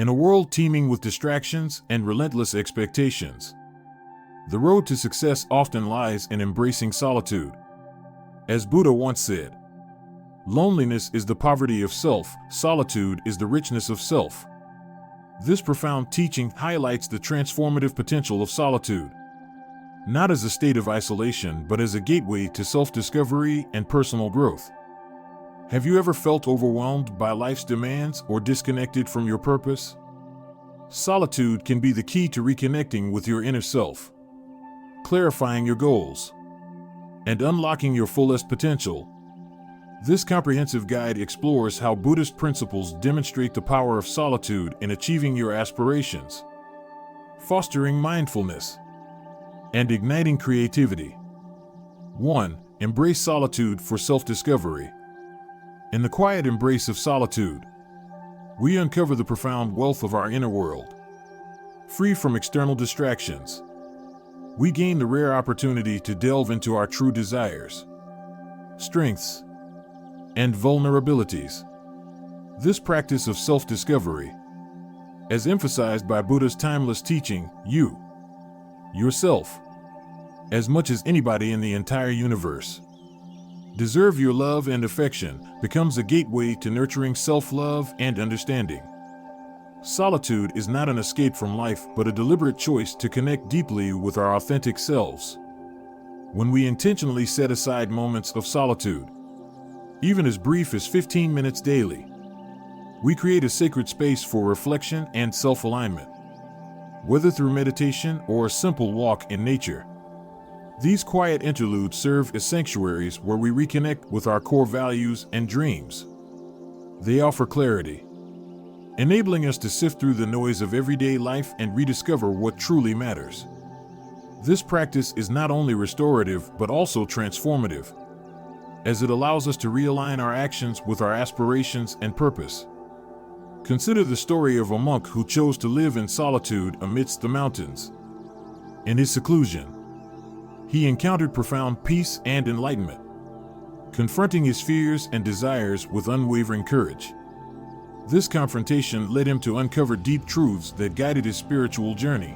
In a world teeming with distractions and relentless expectations, the road to success often lies in embracing solitude. As Buddha once said, loneliness is the poverty of self, solitude is the richness of self. This profound teaching highlights the transformative potential of solitude, not as a state of isolation, but as a gateway to self-discovery and personal growth. Have you ever felt overwhelmed by life's demands or disconnected from your purpose? Solitude can be the key to reconnecting with your inner self, clarifying your goals, and unlocking your fullest potential. This comprehensive guide explores how Buddhist principles demonstrate the power of solitude in achieving your aspirations, fostering mindfulness, and igniting creativity. 1. Embrace solitude for self-discovery. In the quiet embrace of solitude, we uncover the profound wealth of our inner world. Free from external distractions, we gain the rare opportunity to delve into our true desires, strengths, and vulnerabilities. This practice of self-discovery, as emphasized by Buddha's timeless teaching, you, yourself, as much as anybody in the entire universe, deserve your love and affection, becomes a gateway to nurturing self-love and understanding. Solitude is not an escape from life, but a deliberate choice to connect deeply with our authentic selves. When we intentionally set aside moments of solitude, even as brief as 15 minutes daily, we create a sacred space for reflection and self-alignment. Whether through meditation or a simple walk in nature, these quiet interludes serve as sanctuaries where we reconnect with our core values and dreams. They offer clarity, enabling us to sift through the noise of everyday life and rediscover what truly matters. This practice is not only restorative but also transformative, as it allows us to realign our actions with our aspirations and purpose. Consider the story of a monk who chose to live in solitude amidst the mountains. In his seclusion, he encountered profound peace and enlightenment, confronting his fears and desires with unwavering courage. This confrontation led him to uncover deep truths that guided his spiritual journey.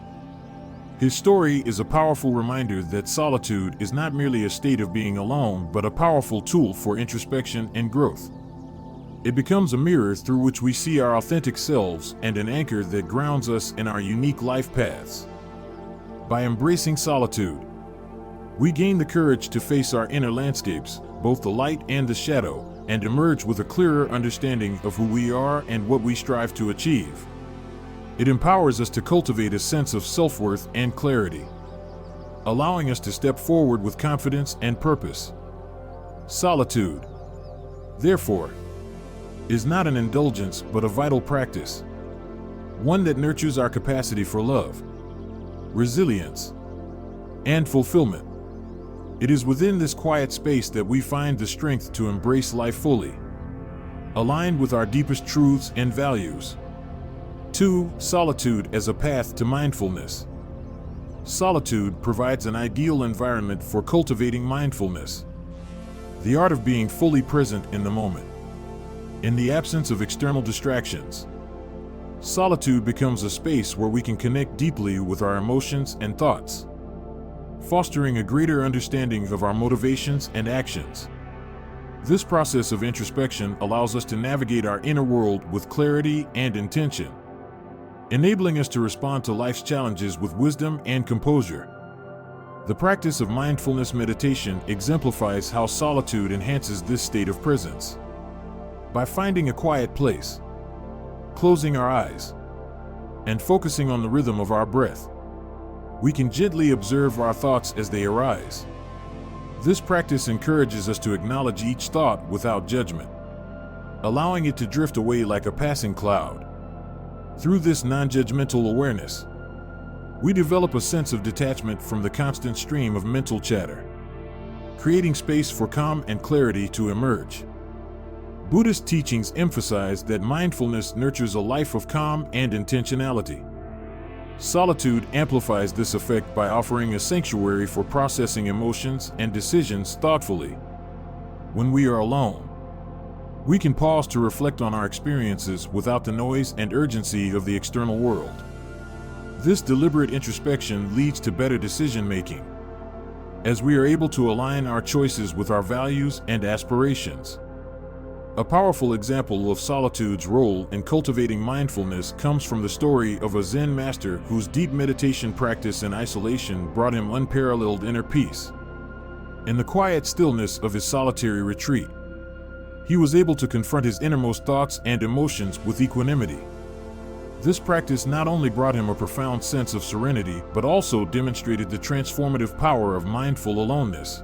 His story is a powerful reminder that solitude is not merely a state of being alone, but a powerful tool for introspection and growth. It becomes a mirror through which we see our authentic selves and an anchor that grounds us in our unique life paths. By embracing solitude, we gain the courage to face our inner landscapes, both the light and the shadow, and emerge with a clearer understanding of who we are and what we strive to achieve. It empowers us to cultivate a sense of self-worth and clarity, allowing us to step forward with confidence and purpose. Solitude, therefore, is not an indulgence but a vital practice, one that nurtures our capacity for love, resilience, and fulfillment. It is within this quiet space that we find the strength to embrace life fully, aligned with our deepest truths and values. 2. Solitude as a path to mindfulness. Solitude provides an ideal environment for cultivating mindfulness, the art of being fully present in the moment. In the absence of external distractions, solitude becomes a space where we can connect deeply with our emotions and thoughts, fostering a greater understanding of our motivations and actions. This process of introspection allows us to navigate our inner world with clarity and intention, enabling us to respond to life's challenges with wisdom and composure. The practice of mindfulness meditation exemplifies how solitude enhances this state of presence. By finding a quiet place, closing our eyes, and focusing on the rhythm of our breath, we can gently observe our thoughts as they arise. This practice encourages us to acknowledge each thought without judgment, allowing it to drift away like a passing cloud. Through this non-judgmental awareness, we develop a sense of detachment from the constant stream of mental chatter, creating space for calm and clarity to emerge. Buddhist teachings emphasize that mindfulness nurtures a life of calm and intentionality. Solitude amplifies this effect by offering a sanctuary for processing emotions and decisions thoughtfully. When we are alone, We can pause to reflect on our experiences without the noise and urgency of the external world. This deliberate introspection leads to better decision-making, as we are able to align our choices with our values and aspirations. A powerful example of solitude's role in cultivating mindfulness comes from the story of a Zen master whose deep meditation practice in isolation brought him unparalleled inner peace. In the quiet stillness of his solitary retreat, he was able to confront his innermost thoughts and emotions with equanimity. This practice not only brought him a profound sense of serenity, but also demonstrated the transformative power of mindful aloneness.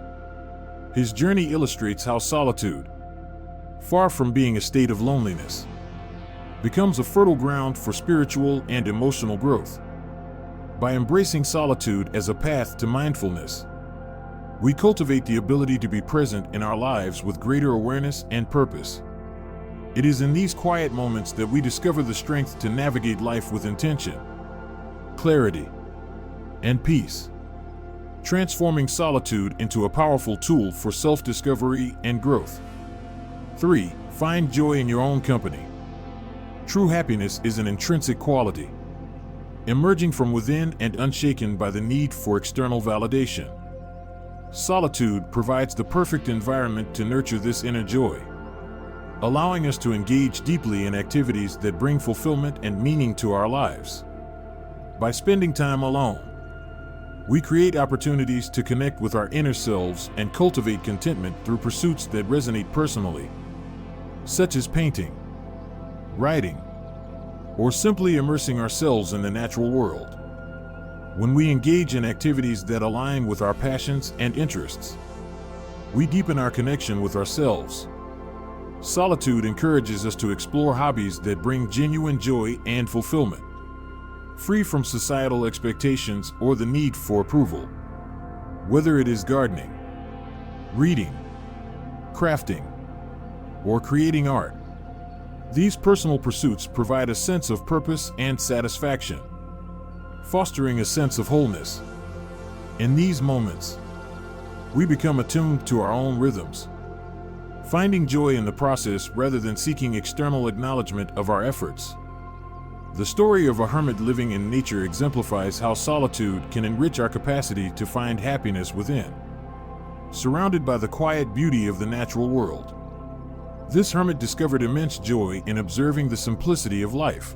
His journey illustrates how solitude, far from being a state of loneliness, becomes a fertile ground for spiritual and emotional growth. By embracing solitude as a path to mindfulness, we cultivate the ability to be present in our lives with greater awareness and purpose. It is in these quiet moments that we discover the strength to navigate life with intention, clarity, and peace, transforming solitude into a powerful tool for self-discovery and growth. 3. Find joy in your own company. True happiness is an intrinsic quality, emerging from within and unshaken by the need for external validation. Solitude provides the perfect environment to nurture this inner joy, allowing us to engage deeply in activities that bring fulfillment and meaning to our lives. By spending time alone, we create opportunities to connect with our inner selves and cultivate contentment through pursuits that resonate personally, such as painting, writing, or simply immersing ourselves in the natural world. When we engage in activities that align with our passions and interests, we deepen our connection with ourselves. Solitude encourages us to explore hobbies that bring genuine joy and fulfillment, free from societal expectations or the need for approval. Whether it is gardening, reading, crafting, or creating art, these personal pursuits provide a sense of purpose and satisfaction, fostering a sense of wholeness. In these moments, we become attuned to our own rhythms, finding joy in the process rather than seeking external acknowledgement of our efforts. The story of a hermit living in nature exemplifies how solitude can enrich our capacity to find happiness within, surrounded by the quiet beauty of the natural world. This hermit discovered immense joy in observing the simplicity of life,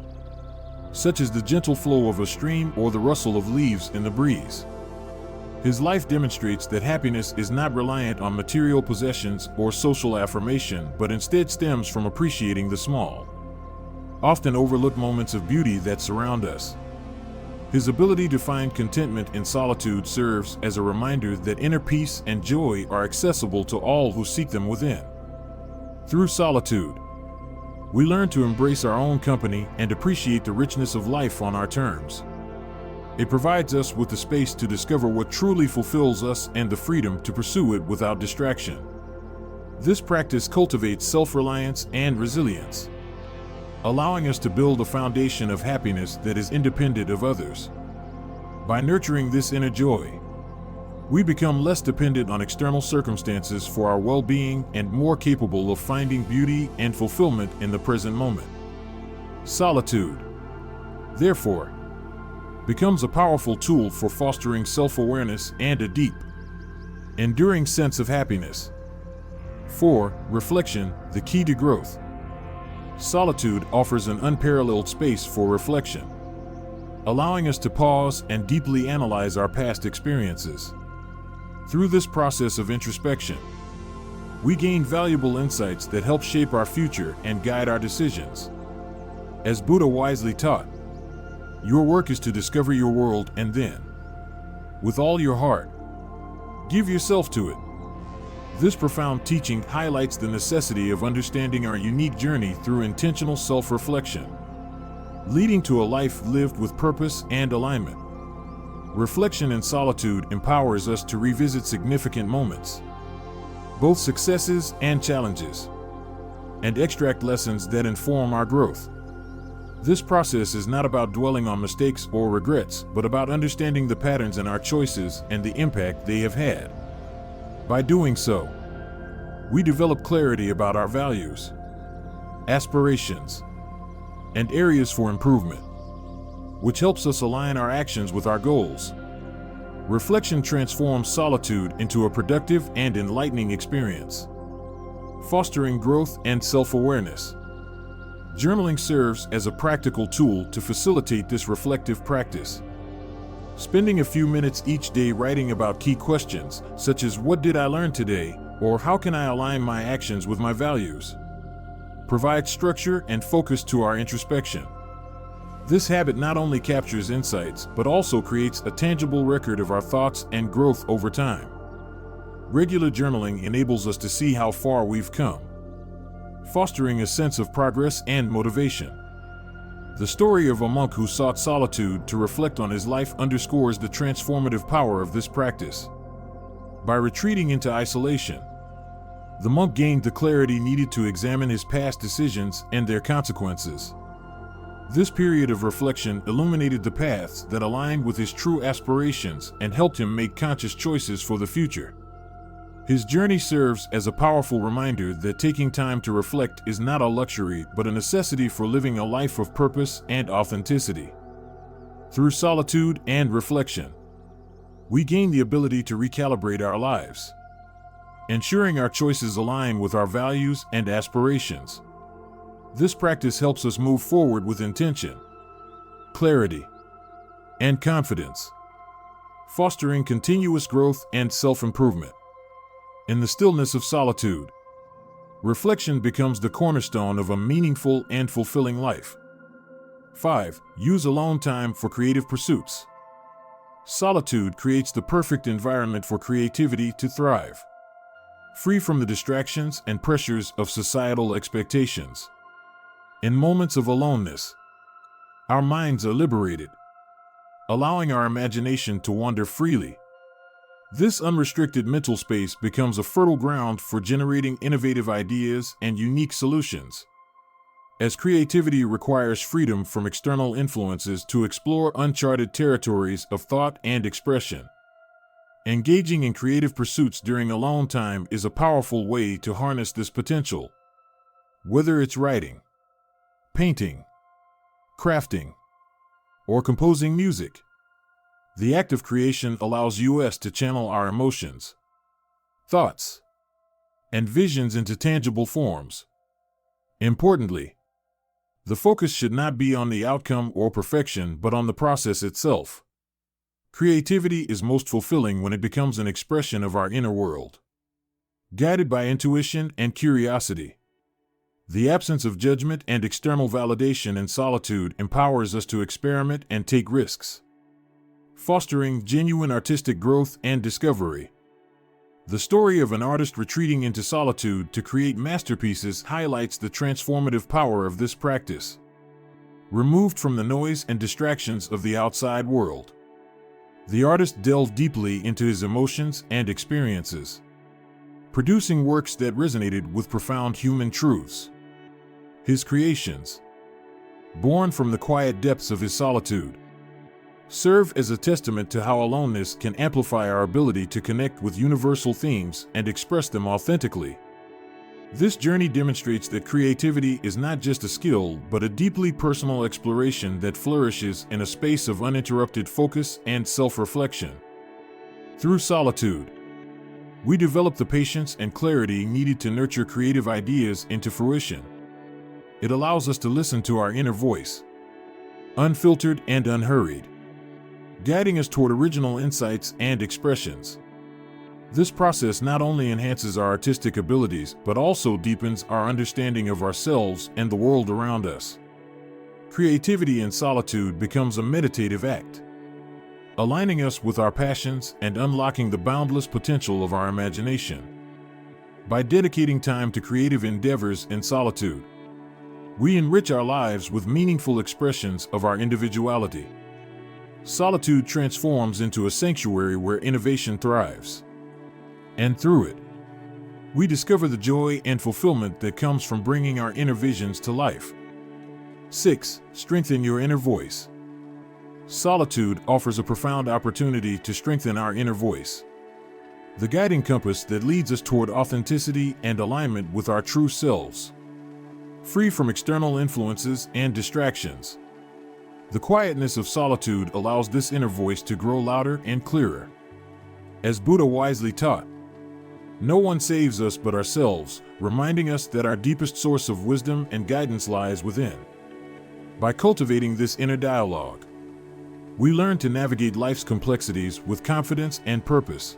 such as the gentle flow of a stream or the rustle of leaves in the breeze. His life demonstrates that happiness is not reliant on material possessions or social affirmation, but instead stems from appreciating the small, often overlooked moments of beauty that surround us. His ability to find contentment in solitude serves as a reminder that inner peace and joy are accessible to all who seek them within. Through solitude, we learn to embrace our own company and appreciate the richness of life on our terms. It provides us with the space to discover what truly fulfills us and the freedom to pursue it without distraction. This practice cultivates self-reliance and resilience, allowing us to build a foundation of happiness that is independent of others. By nurturing this inner joy, we become less dependent on external circumstances for our well-being and more capable of finding beauty and fulfillment in the present moment. Solitude, therefore, becomes a powerful tool for fostering self-awareness and a deep, enduring sense of happiness. 4. Reflection, the key to growth. Solitude offers an unparalleled space for reflection, allowing us to pause and deeply analyze our past experiences. Through this process of introspection, we gain valuable insights that help shape our future and guide our decisions. As Buddha wisely taught, your work is to discover your world and then, with all your heart, give yourself to it. This profound teaching highlights the necessity of understanding our unique journey through intentional self-reflection, leading to a life lived with purpose and alignment. Reflection in solitude empowers us to revisit significant moments, both successes and challenges, and extract lessons that inform our growth. This process is not about dwelling on mistakes or regrets, but about understanding the patterns in our choices and the impact they have had. By doing so, we develop clarity about our values, aspirations, and areas for improvement, which helps us align our actions with our goals. Reflection transforms solitude into a productive and enlightening experience, fostering growth and self-awareness. Journaling serves as a practical tool to facilitate this reflective practice. Spending a few minutes each day writing about key questions, such as what did I learn today, or how can I align my actions with my values, provides structure and focus to our introspection. This habit not only captures insights, but also creates a tangible record of our thoughts and growth over time. Regular journaling enables us to see how far we've come, fostering a sense of progress and motivation. The story of a monk who sought solitude to reflect on his life underscores the transformative power of this practice. By retreating into isolation, the monk gained the clarity needed to examine his past decisions and their consequences. This period of reflection illuminated the paths that aligned with his true aspirations and helped him make conscious choices for the future. His journey serves as a powerful reminder that taking time to reflect is not a luxury but a necessity for living a life of purpose and authenticity. Through solitude and reflection, we gain the ability to recalibrate our lives, ensuring our choices align with our values and aspirations. This practice helps us move forward with intention, clarity, and confidence, fostering continuous growth and self-improvement. In the stillness of solitude, reflection becomes the cornerstone of a meaningful and fulfilling life. 5. Use alone time for creative pursuits. Solitude creates the perfect environment for creativity to thrive. Free from the distractions and pressures of societal expectations, in moments of aloneness, our minds are liberated, allowing our imagination to wander freely. This unrestricted mental space becomes a fertile ground for generating innovative ideas and unique solutions. As creativity requires freedom from external influences to explore uncharted territories of thought and expression, engaging in creative pursuits during alone time is a powerful way to harness this potential. Whether it's writing, painting, crafting, or composing music, the act of creation allows us to channel our emotions, thoughts, and visions into tangible forms. Importantly, the focus should not be on the outcome or perfection, but on the process itself. Creativity is most fulfilling when it becomes an expression of our inner world, guided by intuition and curiosity. The absence of judgment and external validation in solitude empowers us to experiment and take risks, fostering genuine artistic growth and discovery. The story of an artist retreating into solitude to create masterpieces highlights the transformative power of this practice. Removed from the noise and distractions of the outside world, the artist delved deeply into his emotions and experiences, producing works that resonated with profound human truths. His creations, born from the quiet depths of his solitude, serve as a testament to how aloneness can amplify our ability to connect with universal themes and express them authentically. This journey demonstrates that creativity is not just a skill, but a deeply personal exploration that flourishes in a space of uninterrupted focus and self-reflection. Through solitude, we develop the patience and clarity needed to nurture creative ideas into fruition. It allows us to listen to our inner voice, unfiltered and unhurried, guiding us toward original insights and expressions. This process not only enhances our artistic abilities, but also deepens our understanding of ourselves and the world around us. Creativity in solitude becomes a meditative act, aligning us with our passions and unlocking the boundless potential of our imagination. By dedicating time to creative endeavors in solitude, we enrich our lives with meaningful expressions of our individuality. Solitude transforms into a sanctuary where innovation thrives. And through it, we discover the joy and fulfillment that comes from bringing our inner visions to life. 6. Strengthen your inner voice. Solitude offers a profound opportunity to strengthen our inner voice, the guiding compass that leads us toward authenticity and alignment with our true selves. free from external influences and distractions. The quietness of solitude allows this inner voice to grow louder and clearer. As Buddha wisely taught, no one saves us but ourselves, reminding us that our deepest source of wisdom and guidance lies within. By cultivating this inner dialogue, we learn to navigate life's complexities with confidence and purpose.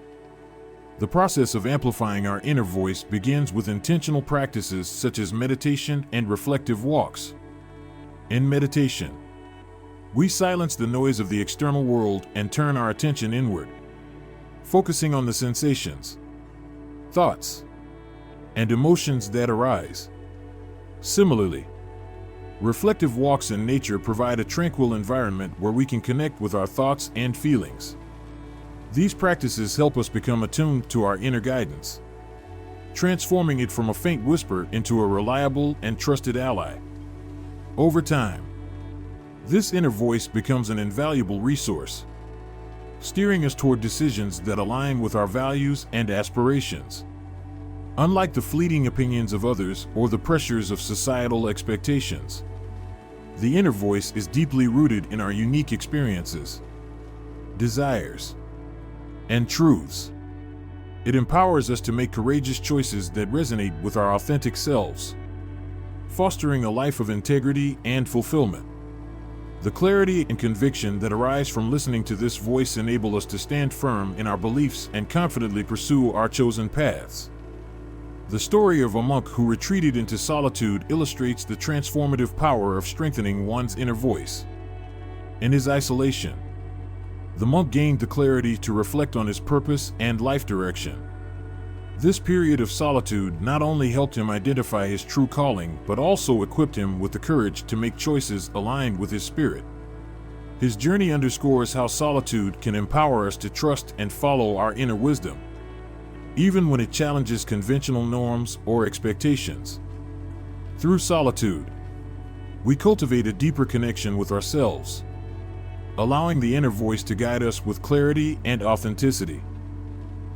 The process of amplifying our inner voice begins with intentional practices such as meditation and reflective walks. In meditation, we silence the noise of the external world and turn our attention inward, focusing on the sensations, thoughts, and emotions that arise. Similarly, reflective walks in nature provide a tranquil environment where we can connect with our thoughts and feelings. These practices help us become attuned to our inner guidance, transforming it from a faint whisper into a reliable and trusted ally. Over time, this inner voice becomes an invaluable resource, steering us toward decisions that align with our values and aspirations. Unlike the fleeting opinions of others or the pressures of societal expectations, the inner voice is deeply rooted in our unique experiences, desires, and truths. It empowers us to make courageous choices that resonate with our authentic selves, fostering a life of integrity and fulfillment. The clarity and conviction that arise from listening to this voice enable us to stand firm in our beliefs and confidently pursue our chosen paths. The story of a monk who retreated into solitude illustrates the transformative power of strengthening one's inner voice. In his isolation, the monk gained the clarity to reflect on his purpose and life direction. This period of solitude not only helped him identify his true calling, but also equipped him with the courage to make choices aligned with his spirit. His journey underscores how solitude can empower us to trust and follow our inner wisdom, even when it challenges conventional norms or expectations. Through solitude, we cultivate a deeper connection with ourselves, allowing the inner voice to guide us with clarity and authenticity.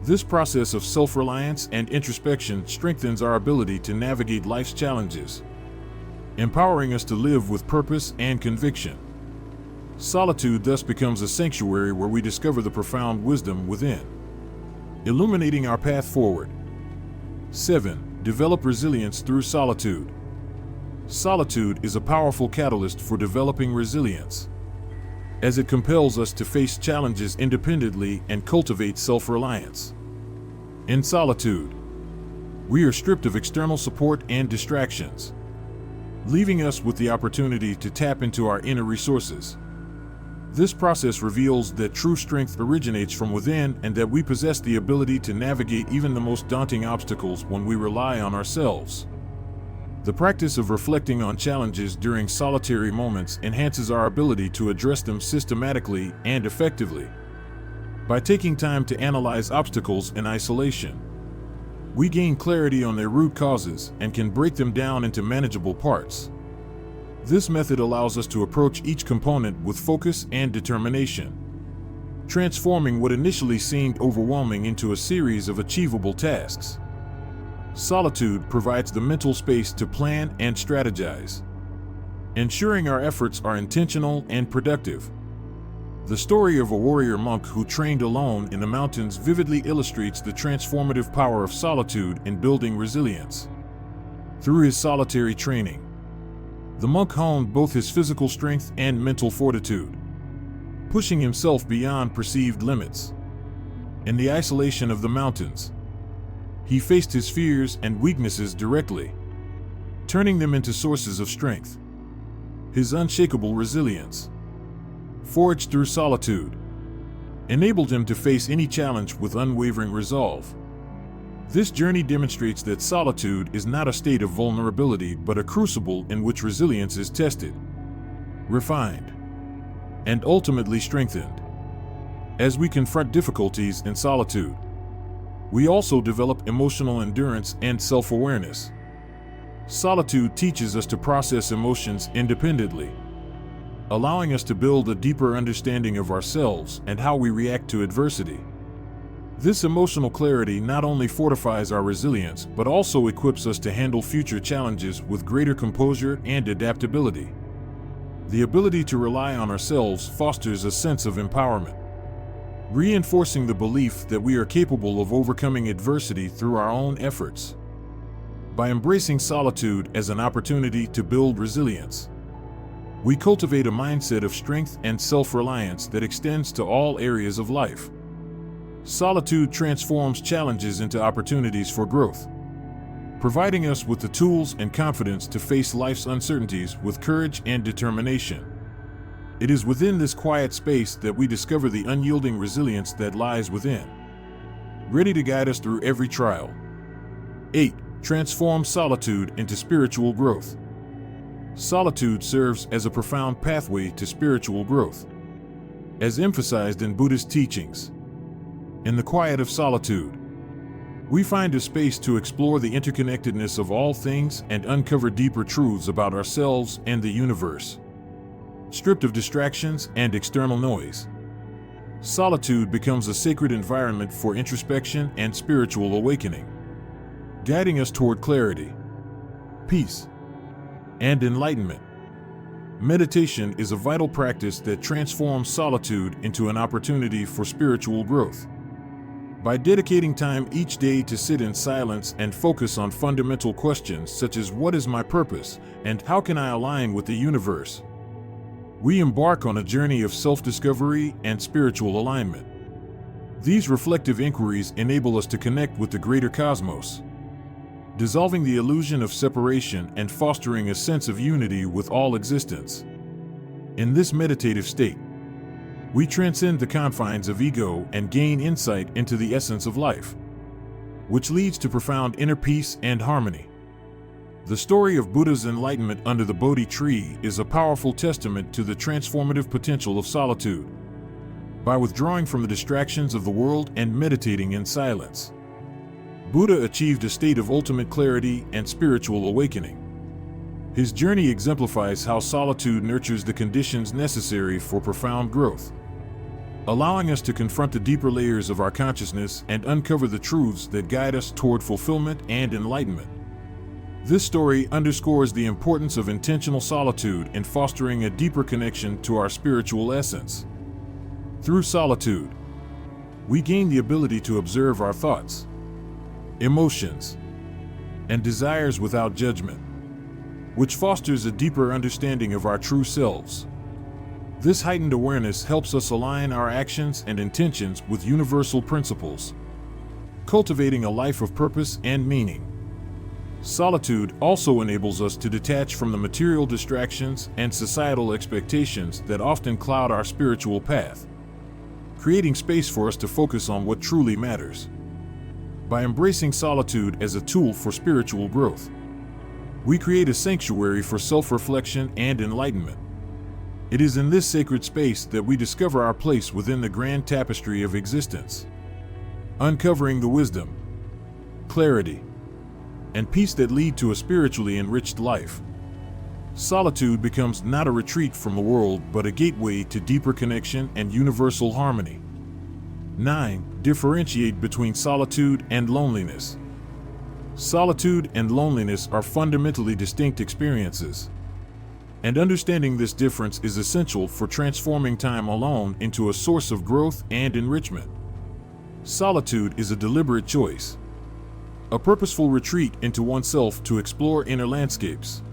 This process of self-reliance and introspection strengthens our ability to navigate life's challenges, empowering us to live with purpose and conviction. Solitude thus becomes a sanctuary where we discover the profound wisdom within, illuminating our path forward. 7. Develop resilience through solitude. Solitude is a powerful catalyst for developing resilience, as it compels us to face challenges independently and cultivate self-reliance. In solitude, we are stripped of external support and distractions, leaving us with the opportunity to tap into our inner resources. This process reveals that true strength originates from within and that we possess the ability to navigate even the most daunting obstacles when we rely on ourselves. The practice of reflecting on challenges during solitary moments enhances our ability to address them systematically and effectively. By taking time to analyze obstacles in isolation, we gain clarity on their root causes and can break them down into manageable parts. This method allows us to approach each component with focus and determination, transforming what initially seemed overwhelming into a series of achievable tasks. Solitude provides the mental space to plan and strategize, ensuring our efforts are intentional and productive. The story of a warrior monk who trained alone in the mountains vividly illustrates the transformative power of solitude in building resilience. Through his solitary training, the monk honed both his physical strength and mental fortitude, pushing himself beyond perceived limits. In the isolation of the mountains, he faced his fears and weaknesses directly, turning them into sources of strength. His unshakable resilience, forged through solitude, enabled him to face any challenge with unwavering resolve. This journey demonstrates that solitude is not a state of vulnerability but a crucible in which resilience is tested, refined, and ultimately strengthened. As we confront difficulties in solitude, we also develop emotional endurance and self-awareness. Solitude teaches us to process emotions independently, allowing us to build a deeper understanding of ourselves and how we react to adversity. This emotional clarity not only fortifies our resilience, but also equips us to handle future challenges with greater composure and adaptability. The ability to rely on ourselves fosters a sense of empowerment, reinforcing the belief that we are capable of overcoming adversity through our own efforts. By embracing solitude as an opportunity to build resilience, we cultivate a mindset of strength and self-reliance that extends to all areas of life. Solitude transforms challenges into opportunities for growth, providing us with the tools and confidence to face life's uncertainties with courage and determination. It is within this quiet space that we discover the unyielding resilience that lies within, ready to guide us through every trial. 8. Transform solitude into spiritual growth. Solitude serves as a profound pathway to spiritual growth, as emphasized in Buddhist teachings. In the quiet of solitude, we find a space to explore the interconnectedness of all things and uncover deeper truths about ourselves and the universe. Stripped of distractions and external noise, solitude becomes a sacred environment for introspection and spiritual awakening, guiding us toward clarity, peace, and enlightenment. Meditation is a vital practice that transforms solitude into an opportunity for spiritual growth. By dedicating time each day to sit in silence and focus on fundamental questions such as what is my purpose and how can I align with the universe, we embark on a journey of self-discovery and spiritual alignment. These reflective inquiries enable us to connect with the greater cosmos, dissolving the illusion of separation and fostering a sense of unity with all existence. In this meditative state, we transcend the confines of ego and gain insight into the essence of life, which leads to profound inner peace and harmony. The story of Buddha's enlightenment under the Bodhi tree is a powerful testament to the transformative potential of solitude. By withdrawing from the distractions of the world and meditating in silence, Buddha achieved a state of ultimate clarity and spiritual awakening. His journey exemplifies how solitude nurtures the conditions necessary for profound growth, allowing us to confront the deeper layers of our consciousness and uncover the truths that guide us toward fulfillment and enlightenment. This story underscores the importance of intentional solitude in fostering a deeper connection to our spiritual essence. Through solitude, we gain the ability to observe our thoughts, emotions, and desires without judgment, which fosters a deeper understanding of our true selves. This heightened awareness helps us align our actions and intentions with universal principles, cultivating a life of purpose and meaning. Solitude also enables us to detach from the material distractions and societal expectations that often cloud our spiritual path, creating space for us to focus on what truly matters. By embracing solitude as a tool for spiritual growth, we create a sanctuary for self-reflection and enlightenment. It is in this sacred space that we discover our place within the grand tapestry of existence, uncovering the wisdom, clarity, and peace that lead to a spiritually enriched life. Solitude becomes not a retreat from the world, but a gateway to deeper connection and universal harmony. 9. Differentiate between solitude and loneliness. Solitude and loneliness are fundamentally distinct experiences, and understanding this difference is essential for transforming time alone into a source of growth and enrichment. Solitude is a deliberate choice, a purposeful retreat into oneself to explore inner landscapes,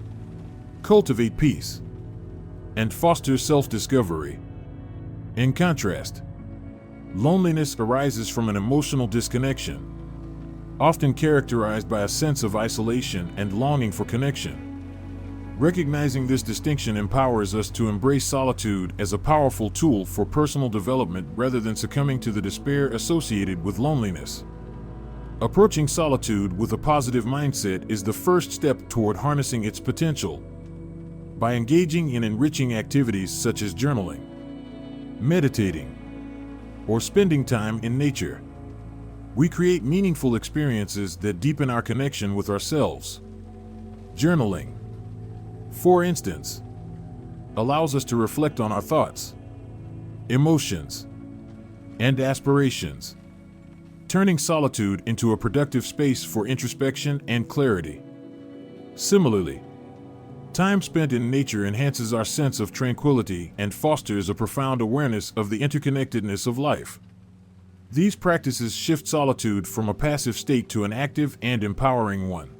cultivate peace, and foster self-discovery. In contrast, loneliness arises from an emotional disconnection, often characterized by a sense of isolation and longing for connection. Recognizing this distinction empowers us to embrace solitude as a powerful tool for personal development rather than succumbing to the despair associated with loneliness. Approaching solitude with a positive mindset is the first step toward harnessing its potential. By engaging in enriching activities such as journaling, meditating, or spending time in nature, we create meaningful experiences that deepen our connection with ourselves. Journaling, for instance, allows us to reflect on our thoughts, emotions, and aspirations, turning solitude into a productive space for introspection and clarity. Similarly, time spent in nature enhances our sense of tranquility and fosters a profound awareness of the interconnectedness of life. These practices shift solitude from a passive state to an active and empowering one.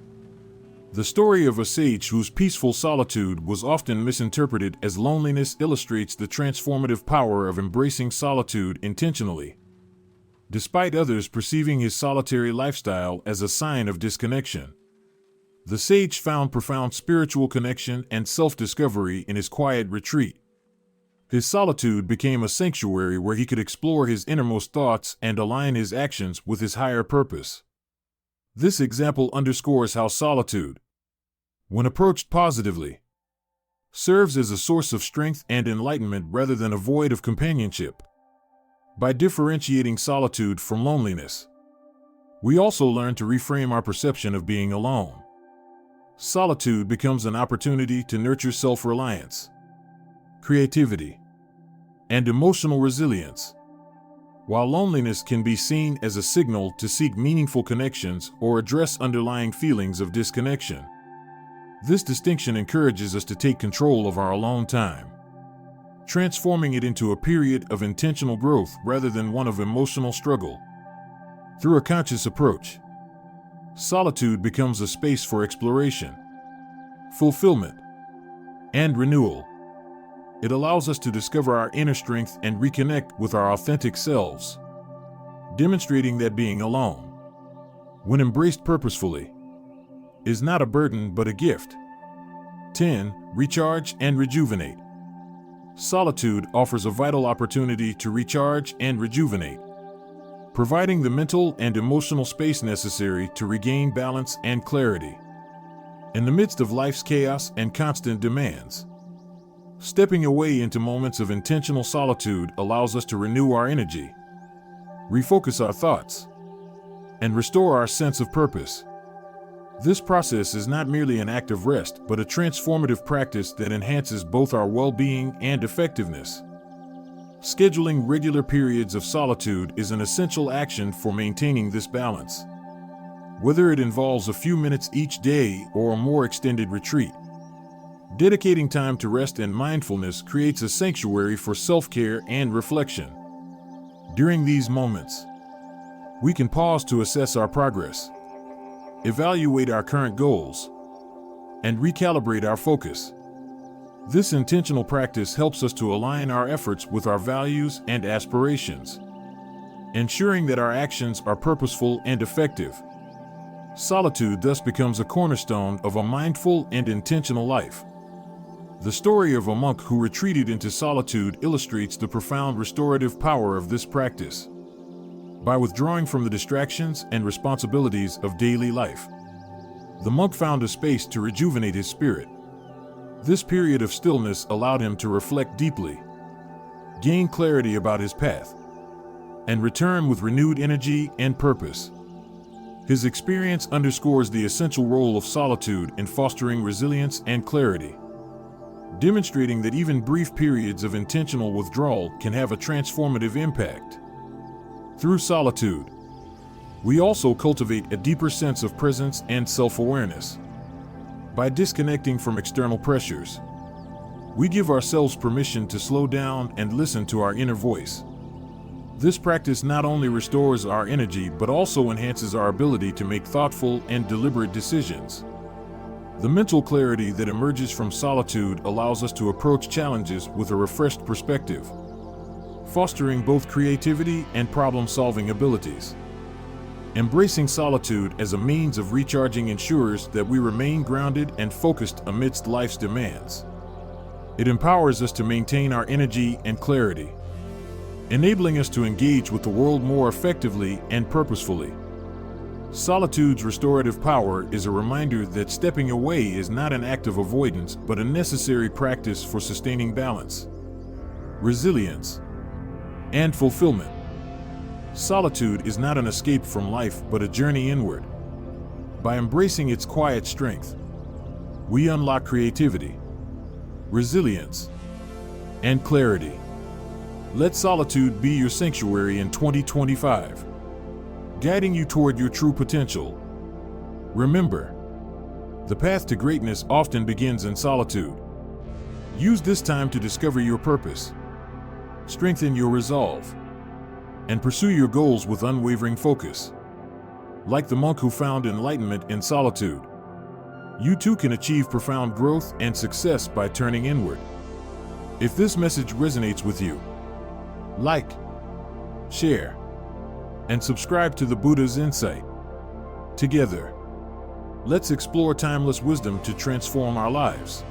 The story of a sage whose peaceful solitude was often misinterpreted as loneliness illustrates the transformative power of embracing solitude intentionally. Despite others perceiving his solitary lifestyle as a sign of disconnection, the sage found profound spiritual connection and self-discovery in his quiet retreat. His solitude became a sanctuary where he could explore his innermost thoughts and align his actions with his higher purpose. This example underscores how solitude, when approached positively, serves as a source of strength and enlightenment rather than a void of companionship. By differentiating solitude from loneliness, we also learn to reframe our perception of being alone. Solitude becomes an opportunity to nurture self-reliance, creativity, and emotional resilience, while loneliness can be seen as a signal to seek meaningful connections or address underlying feelings of disconnection. This distinction encourages us to take control of our alone time, transforming it into a period of intentional growth rather than one of emotional struggle. Through a conscious approach, solitude becomes a space for exploration, fulfillment, and renewal. It allows us to discover our inner strength and reconnect with our authentic selves, demonstrating that being alone, when embraced purposefully, is not a burden but a gift. 10. Recharge and rejuvenate. Solitude offers a vital opportunity to recharge and rejuvenate, providing the mental and emotional space necessary to regain balance and clarity. In the midst of life's chaos and constant demands, stepping away into moments of intentional solitude allows us to renew our energy, refocus our thoughts, and restore our sense of purpose. This process is not merely an act of rest, but a transformative practice that enhances both our well-being and effectiveness. Scheduling regular periods of solitude is an essential action for maintaining this balance. Whether it involves a few minutes each day or a more extended retreat, dedicating time to rest and mindfulness creates a sanctuary for self-care and reflection. During these moments, we can pause to assess our progress, evaluate our current goals, and recalibrate our focus. This intentional practice helps us to align our efforts with our values and aspirations, ensuring that our actions are purposeful and effective. Solitude thus becomes a cornerstone of a mindful and intentional life. The story of a monk who retreated into solitude illustrates the profound restorative power of this practice. By withdrawing from the distractions and responsibilities of daily life, the monk found a space to rejuvenate his spirit. This period of stillness allowed him to reflect deeply, gain clarity about his path, and return with renewed energy and purpose. His experience underscores the essential role of solitude in fostering resilience and clarity, demonstrating that even brief periods of intentional withdrawal can have a transformative impact. Through solitude, we also cultivate a deeper sense of presence and self-awareness. By disconnecting from external pressures, we give ourselves permission to slow down and listen to our inner voice. This practice not only restores our energy but also enhances our ability to make thoughtful and deliberate decisions. The mental clarity that emerges from solitude allows us to approach challenges with a refreshed perspective, fostering both creativity and problem-solving abilities. Embracing solitude as a means of recharging ensures that we remain grounded and focused amidst life's demands. It empowers us to maintain our energy and clarity, enabling us to engage with the world more effectively and purposefully. Solitude's restorative power is a reminder that stepping away is not an act of avoidance but a necessary practice for sustaining balance, resilience, and fulfillment. Solitude is not an escape from life but a journey inward. By embracing its quiet strength, we unlock creativity, resilience, and clarity. Let solitude be your sanctuary in 2025. guiding you toward your true potential. Remember, the path to greatness often begins in solitude. Use this time to discover your purpose, strengthen your resolve, and pursue your goals with unwavering focus. Like the monk who found enlightenment in solitude, you too can achieve profound growth and success by turning inward. If this message resonates with you, like, share, and subscribe to the Buddha's Insight. Together, let's explore timeless wisdom to transform our lives.